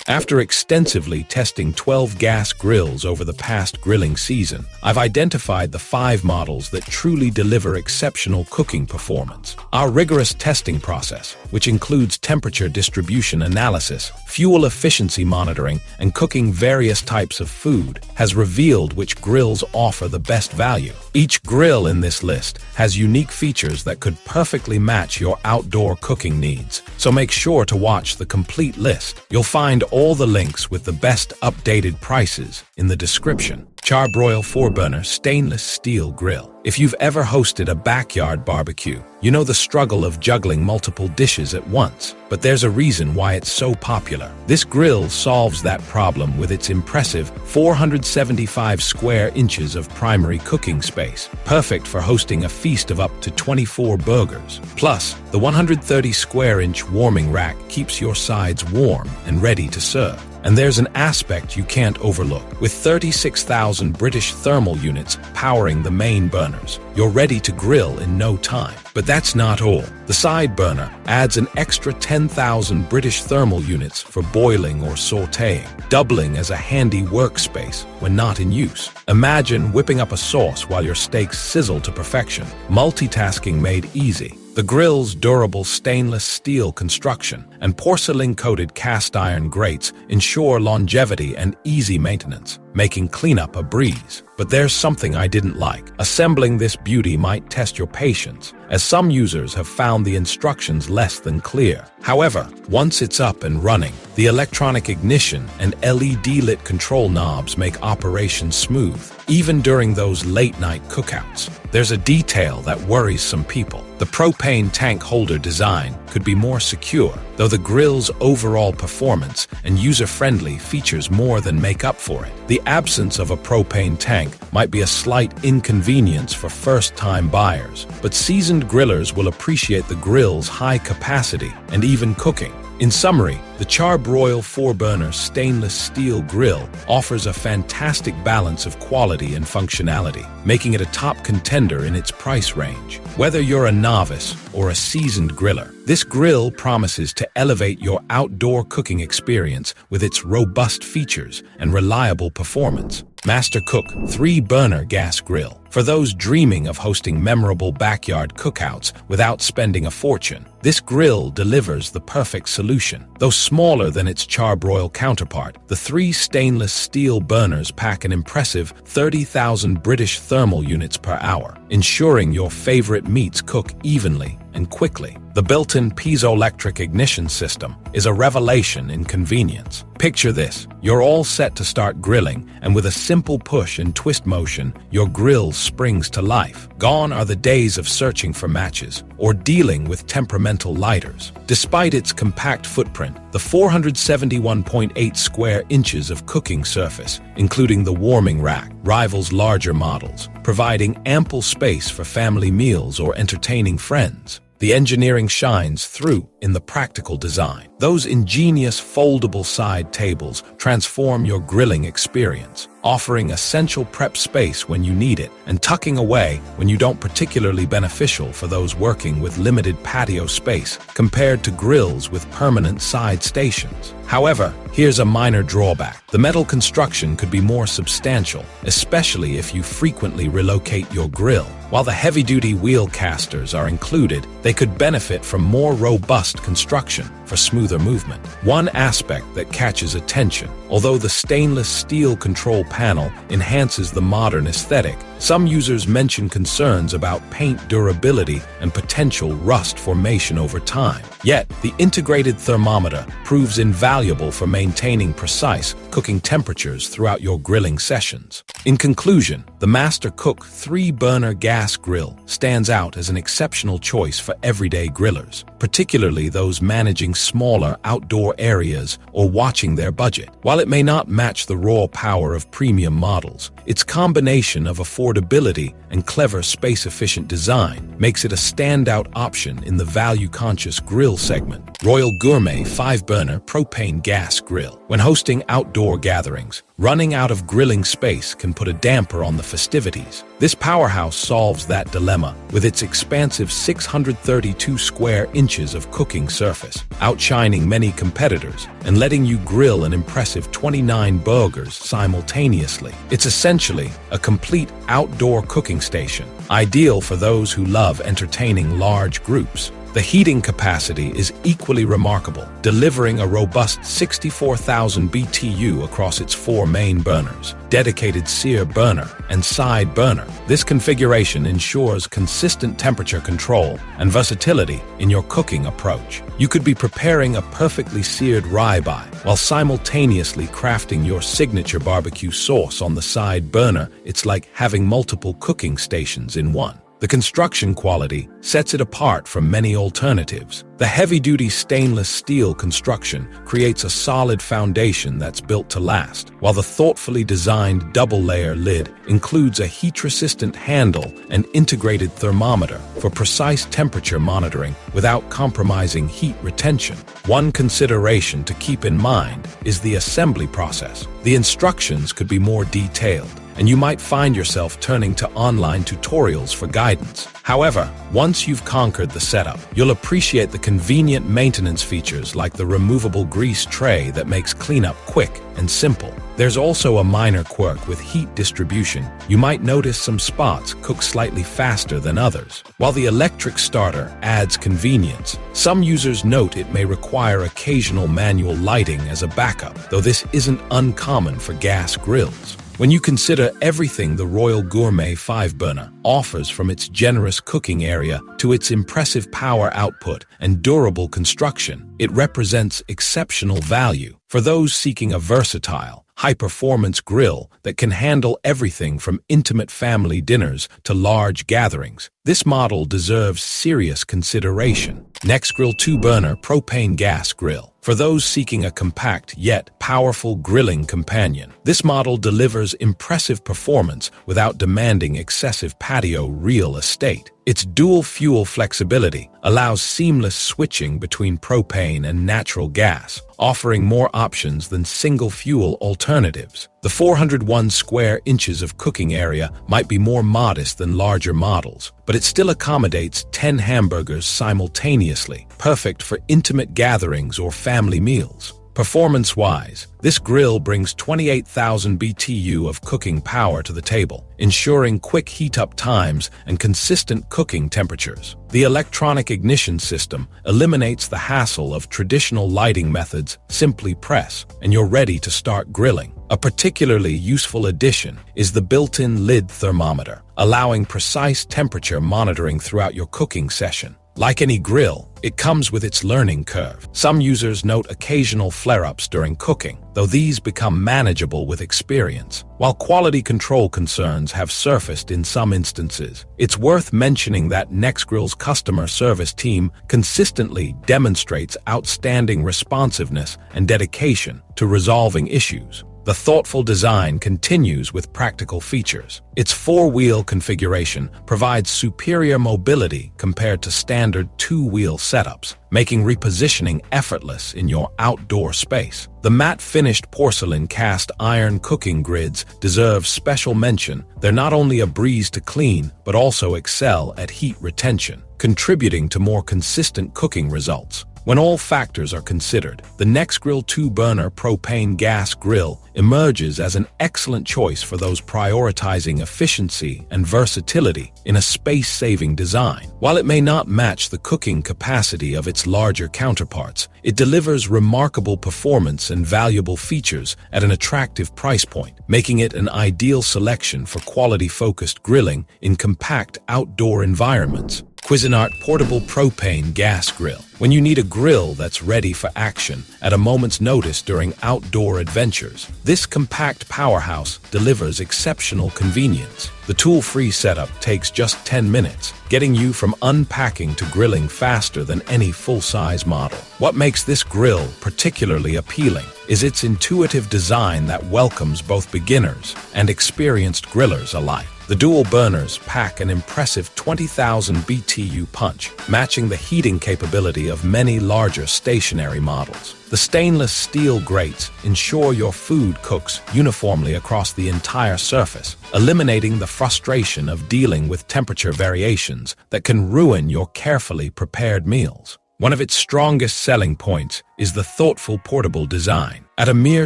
After extensively testing 12 gas grills over the past grilling season, I've identified the 5 models that truly deliver exceptional cooking performance. Our rigorous testing process, which includes temperature distribution analysis, fuel efficiency monitoring, and cooking various types of food, has revealed which grills offer the best value. Each grill in this list has unique features that could perfectly match your outdoor cooking needs, so make sure to watch the complete list. You'll find all the links with the best updated prices in the description. Char-Broil 4-burner stainless steel grill. If you've ever hosted a backyard barbecue, you know the struggle of juggling multiple dishes at once. But there's a reason why it's so popular. This grill solves that problem with its impressive 475 square inches of primary cooking space, perfect for hosting a feast of up to 24 burgers. Plus, the 130 square inch warming rack keeps your sides warm and ready to serve. And there's an aspect you can't overlook. With 36,000 British thermal units powering the main burners, you're ready to grill in no time. But that's not all. The side burner adds an extra 10,000 British thermal units for boiling or sautéing, doubling as a handy workspace when not in use. Imagine whipping up a sauce while your steaks sizzle to perfection, multitasking made easy. The grill's durable stainless steel construction and porcelain-coated cast iron grates ensure longevity and easy maintenance, making cleanup a breeze. But there's something I didn't like. Assembling this beauty might test your patience, as some users have found the instructions less than clear. However, once it's up and running, the electronic ignition and LED-lit control knobs make operation smooth, even during those late-night cookouts. There's a detail that worries some people. The propane tank holder design could be more secure, though the grill's overall performance and user-friendly features more than make up for it. The absence of a propane tank might be a slight inconvenience for first-time buyers, but seasoned grillers will appreciate the grill's high capacity and even cooking. In summary, the Char-Broil 4-burner stainless steel grill offers a fantastic balance of quality and functionality, making it a top contender in its price range. Whether you're a novice or a seasoned griller, this grill promises to elevate your outdoor cooking experience with its robust features and reliable performance. Master Cook 3-burner gas grill. For those dreaming of hosting memorable backyard cookouts without spending a fortune, this grill delivers the perfect solution. Though smaller than its Char-Broil counterpart, the 3 stainless steel burners pack an impressive 30,000 British thermal units per hour, ensuring your favorite meats cook evenly and quickly. The built-in piezoelectric ignition system is a revelation in convenience. Picture this: you're all set to start grilling, and with a simple push and twist motion, your grill springs to life. Gone are the days of searching for matches or dealing with temperamental lighters. Despite its compact footprint, the 471.8 square inches of cooking surface, including the warming rack, rivals larger models, providing ample space for family meals or entertaining friends. The engineering shines through in the practical design. Those ingenious foldable side tables transform your grilling experience, offering essential prep space when you need it and tucking away when you don't, particularly beneficial for those working with limited patio space compared to grills with permanent side stations. However, here's a minor drawback. The metal construction could be more substantial, especially if you frequently relocate your grill. While the heavy-duty wheel casters are included, they could benefit from more robust construction for smoother movement. One aspect that catches attention: although the stainless steel control panel enhances the modern aesthetic, some users mention concerns about paint durability and potential rust formation over time. Yet, the integrated thermometer proves invaluable for maintaining precise cooking temperatures throughout your grilling sessions. In conclusion, the Master Cook 3-burner gas grill stands out as an exceptional choice for everyday grillers, particularly those managing smaller outdoor areas or watching their budget. While it may not match the raw power of premium models, its combination of affordability and clever space-efficient design makes it a standout option in the value-conscious grill segment. Royal Gourmet 5-burner propane gas grill. When hosting outdoor gatherings, running out of grilling space can put a damper on the festivities. This powerhouse solves that dilemma with its expansive 632 square inches of cooking surface, outshining many competitors and letting you grill an impressive 29 burgers simultaneously. It's essentially a complete outdoor cooking station, ideal for those who love entertaining large groups. The heating capacity is equally remarkable, delivering a robust 64,000 BTU across its 4 main burners, dedicated sear burner and side burner. This configuration ensures consistent temperature control and versatility in your cooking approach. You could be preparing a perfectly seared ribeye while simultaneously crafting your signature barbecue sauce on the side burner. It's like having multiple cooking stations in one. The construction quality sets it apart from many alternatives. The heavy-duty stainless steel construction creates a solid foundation that's built to last, while the thoughtfully designed double-layer lid includes a heat-resistant handle and integrated thermometer for precise temperature monitoring without compromising heat retention. One consideration to keep in mind is the assembly process. The instructions could be more detailed, and you might find yourself turning to online tutorials for guidance. However, once you've conquered the setup, you'll appreciate the convenient maintenance features like the removable grease tray that makes cleanup quick and simple. There's also a minor quirk with heat distribution. You might notice some spots cook slightly faster than others. While the electric starter adds convenience, some users note it may require occasional manual lighting as a backup, though this isn't uncommon for gas grills. When you consider everything the Royal Gourmet 5-burner offers, from its generous cooking area to its impressive power output and durable construction, it represents exceptional value for those seeking a versatile, high-performance grill that can handle everything from intimate family dinners to large gatherings. This model deserves serious consideration. Nexgrill 2-burner propane gas grill. For those seeking a compact yet powerful grilling companion, this model delivers impressive performance without demanding excessive patio real estate. Its dual-fuel flexibility allows seamless switching between propane and natural gas, offering more options than single-fuel alternatives. The 401 square inches of cooking area might be more modest than larger models, but it still accommodates 10 hamburgers simultaneously, perfect for intimate gatherings or family meals. Performance-wise, this grill brings 28,000 BTU of cooking power to the table, ensuring quick heat-up times and consistent cooking temperatures. The electronic ignition system eliminates the hassle of traditional lighting methods. Simply press, and you're ready to start grilling. A particularly useful addition is the built-in lid thermometer, allowing precise temperature monitoring throughout your cooking session. Like any grill, it comes with its learning curve. Some users note occasional flare-ups during cooking, though these become manageable with experience. While quality control concerns have surfaced in some instances, it's worth mentioning that Nexgrill's customer service team consistently demonstrates outstanding responsiveness and dedication to resolving issues. The thoughtful design continues with practical features. Its 4-wheel configuration provides superior mobility compared to standard 2-wheel setups, making repositioning effortless in your outdoor space. The matte-finished porcelain cast iron cooking grids deserve special mention. They're not only a breeze to clean, but also excel at heat retention, contributing to more consistent cooking results. When all factors are considered, the Nexgrill 2-burner propane gas grill emerges as an excellent choice for those prioritizing efficiency and versatility in a space-saving design. While it may not match the cooking capacity of its larger counterparts, it delivers remarkable performance and valuable features at an attractive price point, making it an ideal selection for quality-focused grilling in compact outdoor environments. Cuisinart Portable Propane Gas Grill. When you need a grill that's ready for action at a moment's notice during outdoor adventures, this compact powerhouse delivers exceptional convenience. The tool-free setup takes just 10 minutes, getting you from unpacking to grilling faster than any full-size model. What makes this grill particularly appealing is its intuitive design that welcomes both beginners and experienced grillers alike. The dual burners pack an impressive 20,000 BTU punch, matching the heating capability of many larger stationary models. The stainless steel grates ensure your food cooks uniformly across the entire surface, eliminating the frustration of dealing with temperature variations that can ruin your carefully prepared meals. One of its strongest selling points is the thoughtful portable design. At a mere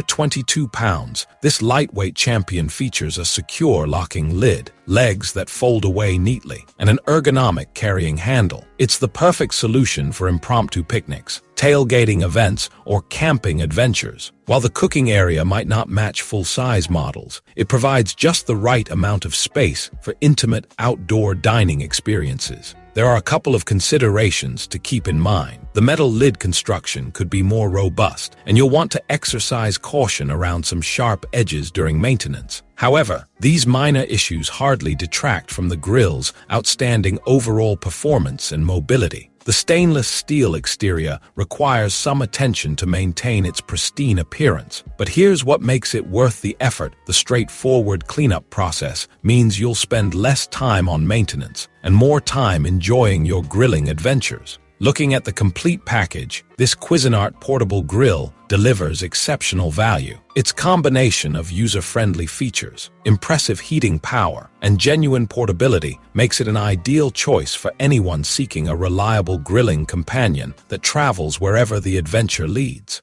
22 pounds, this lightweight champion features a secure locking lid, legs that fold away neatly, and an ergonomic carrying handle. It's the perfect solution for impromptu picnics, tailgating events, or camping adventures. While the cooking area might not match full-size models, it provides just the right amount of space for intimate outdoor dining experiences. There are a couple of considerations to keep in mind. The metal lid construction could be more robust, and you'll want to exercise caution around some sharp edges during maintenance. However, these minor issues hardly detract from the grill's outstanding overall performance and mobility. The stainless steel exterior requires some attention to maintain its pristine appearance, but here's what makes it worth the effort. The straightforward cleanup process means you'll spend less time on maintenance and more time enjoying your grilling adventures. Looking at the complete package, this Cuisinart portable grill delivers exceptional value. Its combination of user-friendly features, impressive heating power, and genuine portability makes it an ideal choice for anyone seeking a reliable grilling companion that travels wherever the adventure leads.